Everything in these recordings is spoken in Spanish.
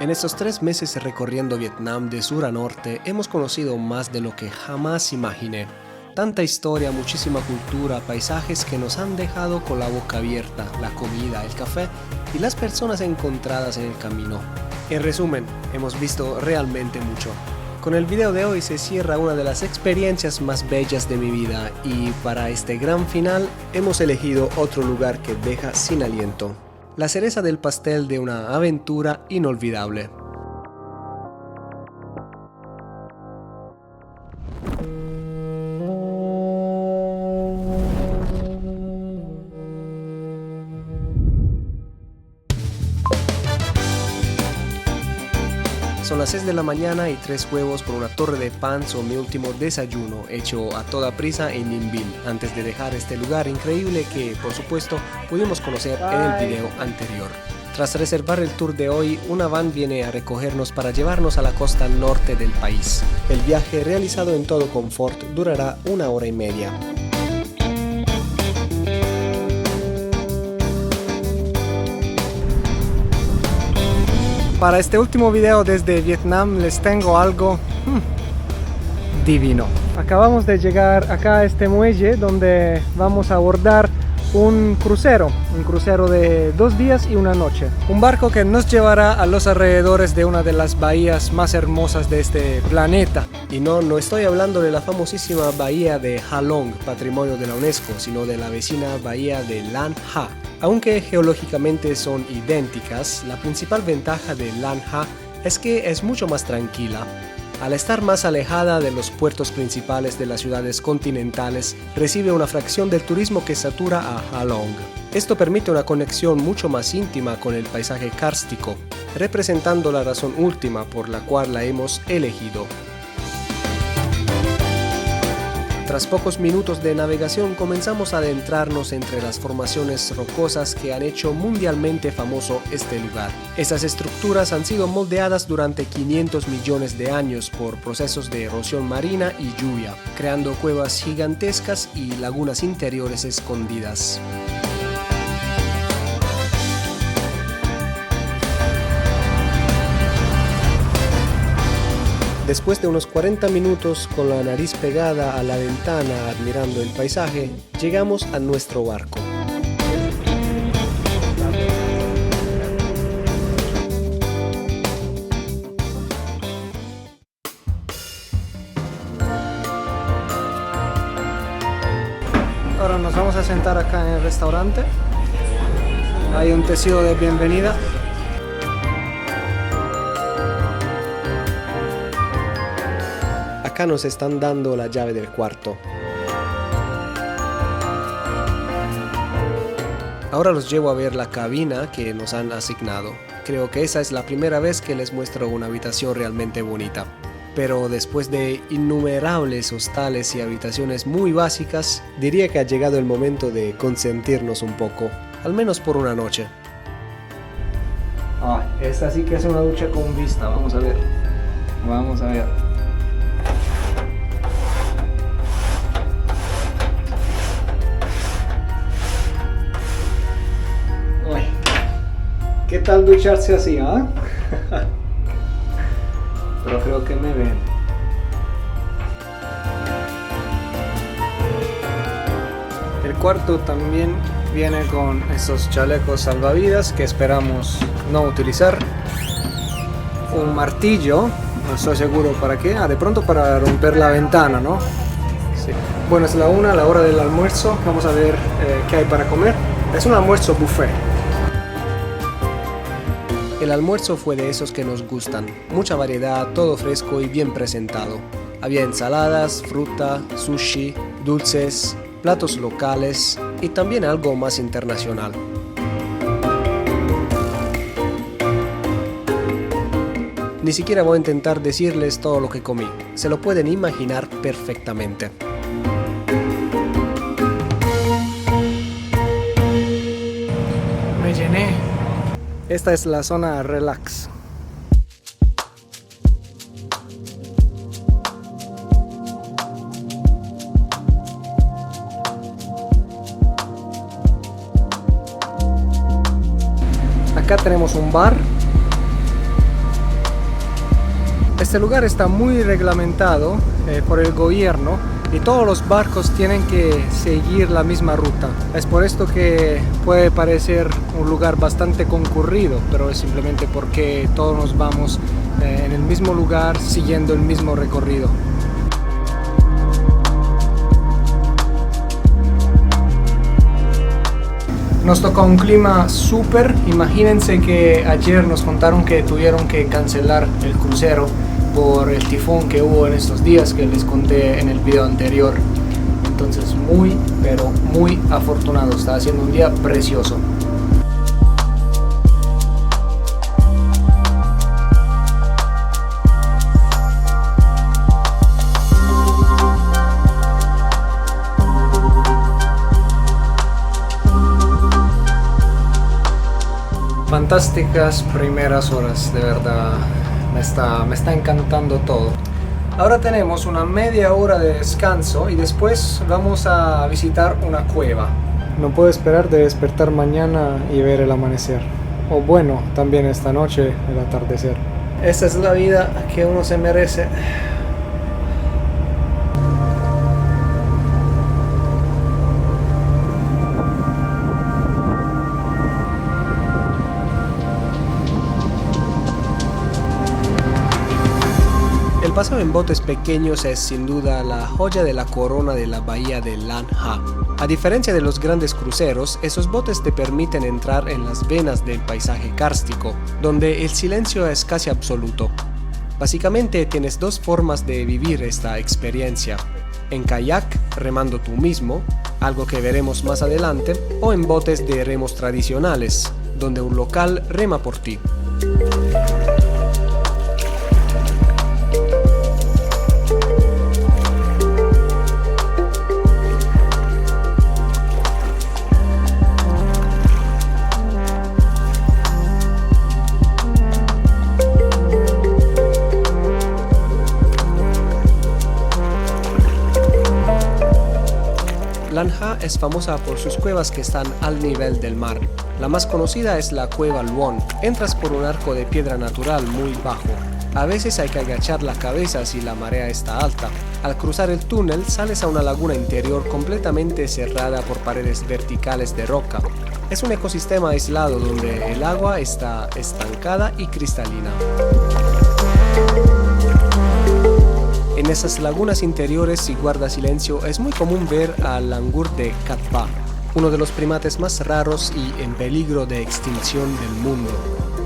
En estos 3 meses recorriendo Vietnam de sur a norte, hemos conocido más de lo que jamás imaginé. Tanta historia, muchísima cultura, paisajes que nos han dejado con la boca abierta, la comida, el café y las personas encontradas en el camino. En resumen, hemos visto realmente mucho. Con el video de hoy se cierra una de las experiencias más bellas de mi vida y para este gran final hemos elegido otro lugar que deja sin aliento. La cereza del pastel de una aventura inolvidable. Son las 6 de la mañana y 3 huevos por una torre de pan son mi último desayuno, hecho a toda prisa en Ninh Binh, antes de dejar este lugar increíble que, por supuesto, pudimos conocer en el video anterior. Tras reservar el tour de hoy, una van viene a recogernos para llevarnos a la costa norte del país. El viaje, realizado en todo confort, durará 1 hora y media. Para este último video desde Vietnam les tengo algo divino. Acabamos de llegar acá a este muelle donde vamos a abordar un crucero de 2 días y 1 noche. Un barco que nos llevará a los alrededores de una de las bahías más hermosas de este planeta. Y no estoy hablando de la famosísima bahía de Ha Long, patrimonio de la UNESCO, sino de la vecina bahía de Lan Ha. Aunque geológicamente son idénticas, la principal ventaja de Lan Ha es que es mucho más tranquila. Al estar más alejada de los puertos principales de las ciudades continentales, recibe una fracción del turismo que satura a Ha Long. Esto permite una conexión mucho más íntima con el paisaje kárstico, representando la razón última por la cual la hemos elegido. Tras pocos minutos de navegación comenzamos a adentrarnos entre las formaciones rocosas que han hecho mundialmente famoso este lugar. Estas estructuras han sido moldeadas durante 500 millones de años por procesos de erosión marina y lluvia, creando cuevas gigantescas y lagunas interiores escondidas. Después de unos 40 minutos con la nariz pegada a la ventana admirando el paisaje, llegamos a nuestro barco. Ahora nos vamos a sentar acá en el restaurante. Hay un tecito de bienvenida. Acá nos están dando la llave del cuarto. Ahora los llevo a ver la cabina que nos han asignado. Creo que esa es la primera vez que les muestro una habitación realmente bonita. Pero después de innumerables hostales y habitaciones muy básicas, diría que ha llegado el momento de consentirnos un poco, al menos por una noche. Esta sí que es una ducha con vista, vamos a ver. Vamos a ver. ¿Qué tal ducharse así, ah? Pero creo que me ven. El cuarto también viene con estos chalecos salvavidas que esperamos no utilizar. Un martillo, no estoy seguro para qué. De pronto para romper la ventana, ¿no? Sí. Bueno, es la hora del almuerzo. Vamos a ver qué hay para comer. Es un almuerzo buffet. El almuerzo fue de esos que nos gustan, mucha variedad, todo fresco y bien presentado. Había ensaladas, fruta, sushi, dulces, platos locales y también algo más internacional. Ni siquiera voy a intentar decirles todo lo que comí, se lo pueden imaginar perfectamente. Me llené. Esta es la zona relax. Acá tenemos un bar Este lugar está muy reglamentado por el gobierno y todos los barcos tienen que seguir la misma ruta. Es por esto que puede parecer un lugar bastante concurrido, pero es simplemente porque todos nos vamos en el mismo lugar siguiendo el mismo recorrido. Nos tocó un clima súper. Imagínense que ayer nos contaron que tuvieron que cancelar el crucero por el tifón que hubo en estos días que les conté en el video anterior. Entonces muy, pero muy afortunado. Está haciendo un día precioso. Fantásticas primeras horas, de verdad, me está encantando todo. Ahora tenemos una media hora de descanso y después vamos a visitar una cueva. No puedo esperar de despertar mañana y ver el amanecer. O bueno, también esta noche el atardecer. Esta es la vida que uno se merece. El paseo en botes pequeños es sin duda la joya de la corona de la bahía de Lan Ha. A diferencia de los grandes cruceros, esos botes te permiten entrar en las venas del paisaje kárstico, donde el silencio es casi absoluto. Básicamente tienes dos formas de vivir esta experiencia: en kayak, remando tú mismo, algo que veremos más adelante, o en botes de remos tradicionales, donde un local rema por ti. Lan Ha es famosa por sus cuevas que están al nivel del mar. La más conocida es la cueva Luon. Entras por un arco de piedra natural muy bajo. A veces hay que agachar la cabeza si la marea está alta. Al cruzar el túnel sales a una laguna interior completamente cerrada por paredes verticales de roca. Es un ecosistema aislado donde el agua está estancada y cristalina. En esas lagunas interiores y guarda silencio es muy común ver al langur de Katba, uno de los primates más raros y en peligro de extinción del mundo.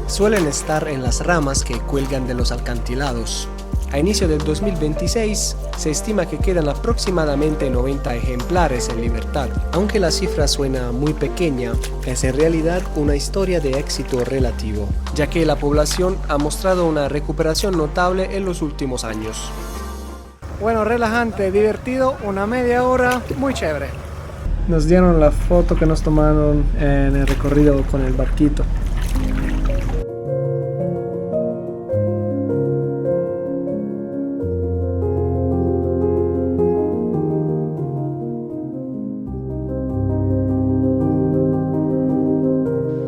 Suelen estar en las ramas que cuelgan de los acantilados. A inicio del 2026 se estima que quedan aproximadamente 90 ejemplares en libertad. Aunque la cifra suena muy pequeña, es en realidad una historia de éxito relativo, ya que la población ha mostrado una recuperación notable en los últimos años. Bueno, relajante, divertido, una media hora, muy chévere. Nos dieron la foto que nos tomaron en el recorrido con el barquito.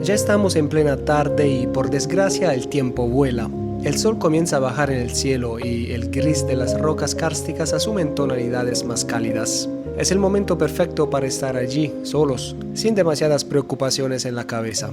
Ya estamos en plena tarde y por desgracia el tiempo vuela. El sol comienza a bajar en el cielo y el gris de las rocas kársticas asumen tonalidades más cálidas. Es el momento perfecto para estar allí, solos, sin demasiadas preocupaciones en la cabeza.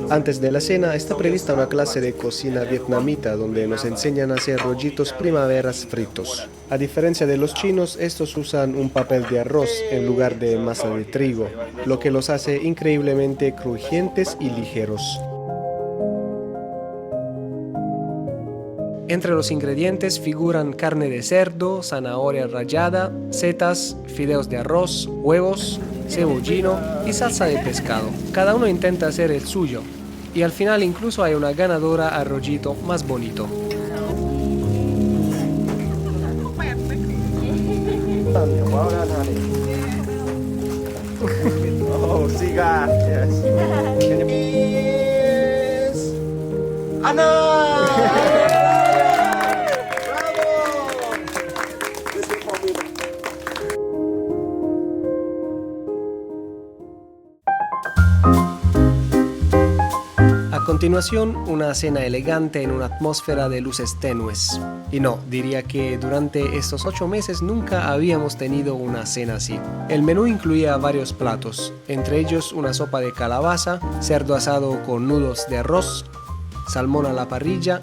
Antes de la cena está prevista una clase de cocina vietnamita donde nos enseñan a hacer rollitos primaveras fritos. A diferencia de los chinos, estos usan un papel de arroz en lugar de masa de trigo, lo que los hace increíblemente crujientes y ligeros. Entre los ingredientes figuran carne de cerdo, zanahoria rallada, setas, fideos de arroz, huevos, cebollino y salsa de pescado. Cada uno intenta hacer el suyo. Y al final incluso hay una ganadora al rollito más bonito. Oh, cigar, yes. A continuación, una cena elegante en una atmósfera de luces tenues. Y no, diría que durante estos 8 meses nunca habíamos tenido una cena así. El menú incluía varios platos, entre ellos una sopa de calabaza, cerdo asado con nudos de arroz, salmón a la parrilla,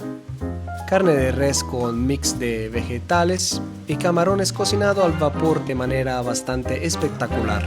carne de res con mix de vegetales y camarones cocinados al vapor de manera bastante espectacular.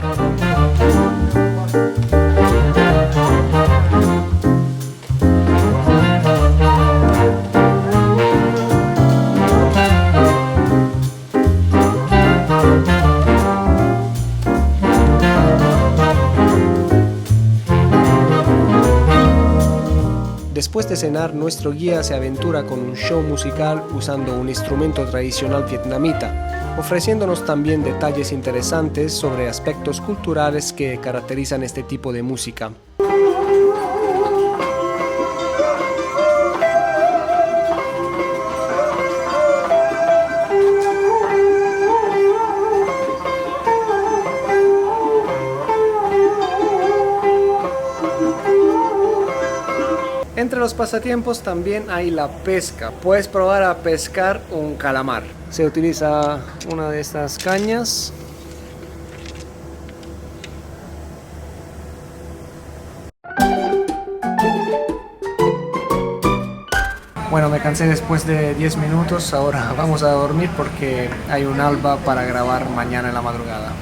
Después de cenar, nuestro guía se aventura con un show musical usando un instrumento tradicional vietnamita, ofreciéndonos también detalles interesantes sobre aspectos culturales que caracterizan este tipo de música. Entre los pasatiempos también hay la pesca. Puedes probar a pescar un calamar. Se utiliza una de estas cañas. Bueno, me cansé después de 10 minutos. Ahora vamos a dormir porque hay un alba para grabar mañana en la madrugada.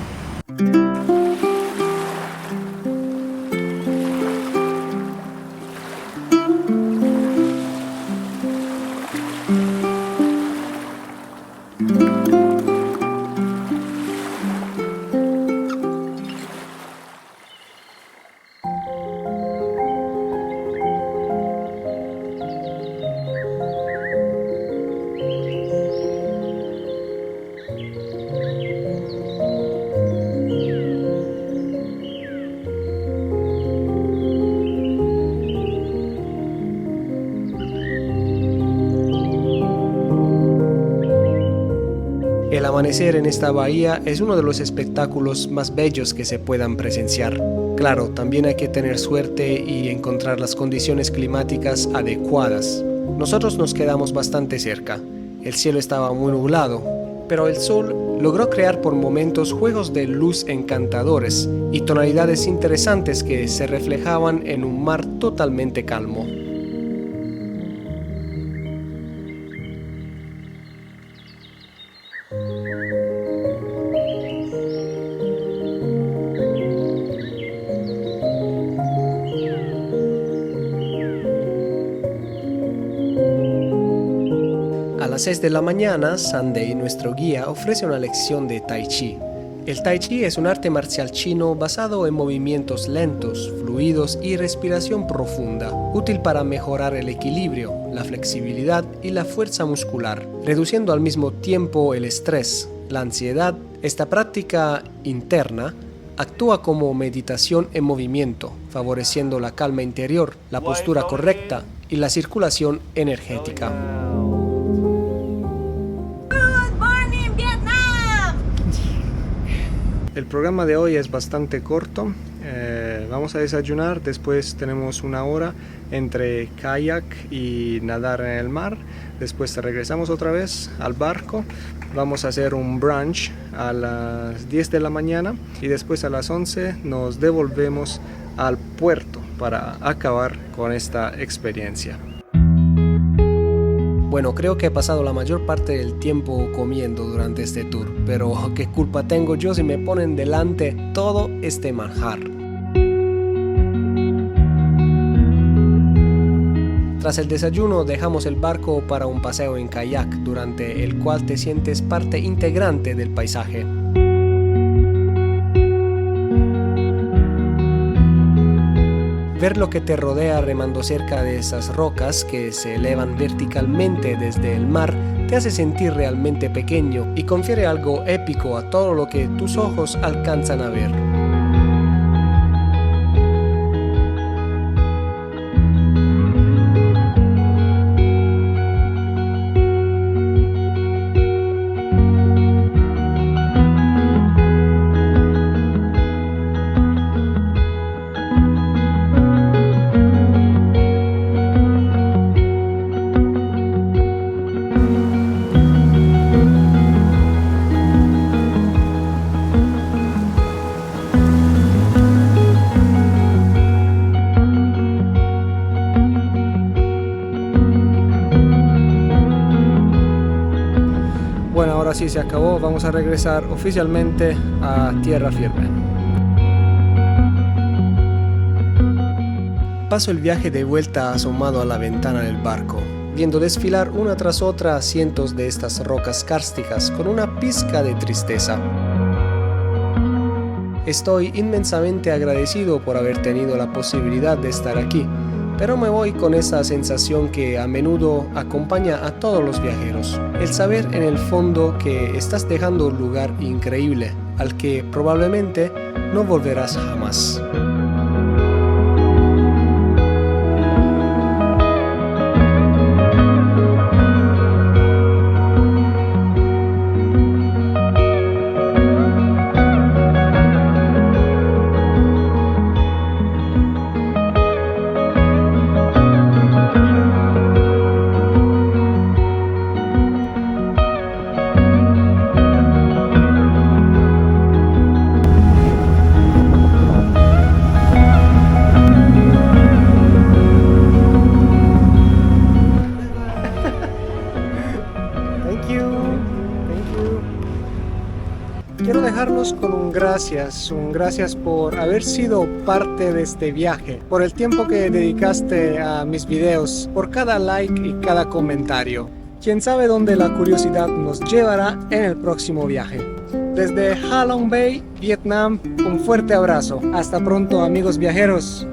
El amanecer en esta bahía es uno de los espectáculos más bellos que se puedan presenciar. Claro, también hay que tener suerte y encontrar las condiciones climáticas adecuadas. Nosotros nos quedamos bastante cerca. El cielo estaba muy nublado, pero el sol logró crear por momentos juegos de luz encantadores y tonalidades interesantes que se reflejaban en un mar totalmente calmo. A las 6 de la mañana, Sunday, nuestro guía, ofrece una lección de Tai Chi. El Tai Chi es un arte marcial chino basado en movimientos lentos, fluidos y respiración profunda, útil para mejorar el equilibrio, la flexibilidad y la fuerza muscular, reduciendo al mismo tiempo el estrés, la ansiedad. Esta práctica interna actúa como meditación en movimiento, favoreciendo la calma interior, la postura correcta y la circulación energética. El programa de hoy es bastante corto. Vamos a desayunar, después tenemos una hora entre kayak y nadar en el mar. Después regresamos otra vez al barco. Vamos a hacer un brunch a las 10 de la mañana y después a las 11 nos devolvemos al puerto para acabar con esta experiencia. Bueno, creo que he pasado la mayor parte del tiempo comiendo durante este tour, pero ¿qué culpa tengo yo si me ponen delante todo este manjar? Tras el desayuno dejamos el barco para un paseo en kayak, durante el cual te sientes parte integrante del paisaje. Ver lo que te rodea remando cerca de esas rocas que se elevan verticalmente desde el mar te hace sentir realmente pequeño y confiere algo épico a todo lo que tus ojos alcanzan a ver. sí, se acabó. Vamos a regresar oficialmente a tierra firme. Paso el viaje de vuelta asomado a la ventana del barco, viendo desfilar una tras otra cientos de estas rocas kársticas con una pizca de tristeza. Estoy inmensamente agradecido por haber tenido la posibilidad de estar aquí, pero me voy con esa sensación que a menudo acompaña a todos los viajeros, el saber en el fondo que estás dejando un lugar increíble, al que probablemente no volverás jamás. Quiero dejarlos con un gracias por haber sido parte de este viaje, por el tiempo que dedicaste a mis videos, por cada like y cada comentario. Quién sabe dónde la curiosidad nos llevará en el próximo viaje. Desde Ha Long Bay, Vietnam, un fuerte abrazo. Hasta pronto, amigos viajeros.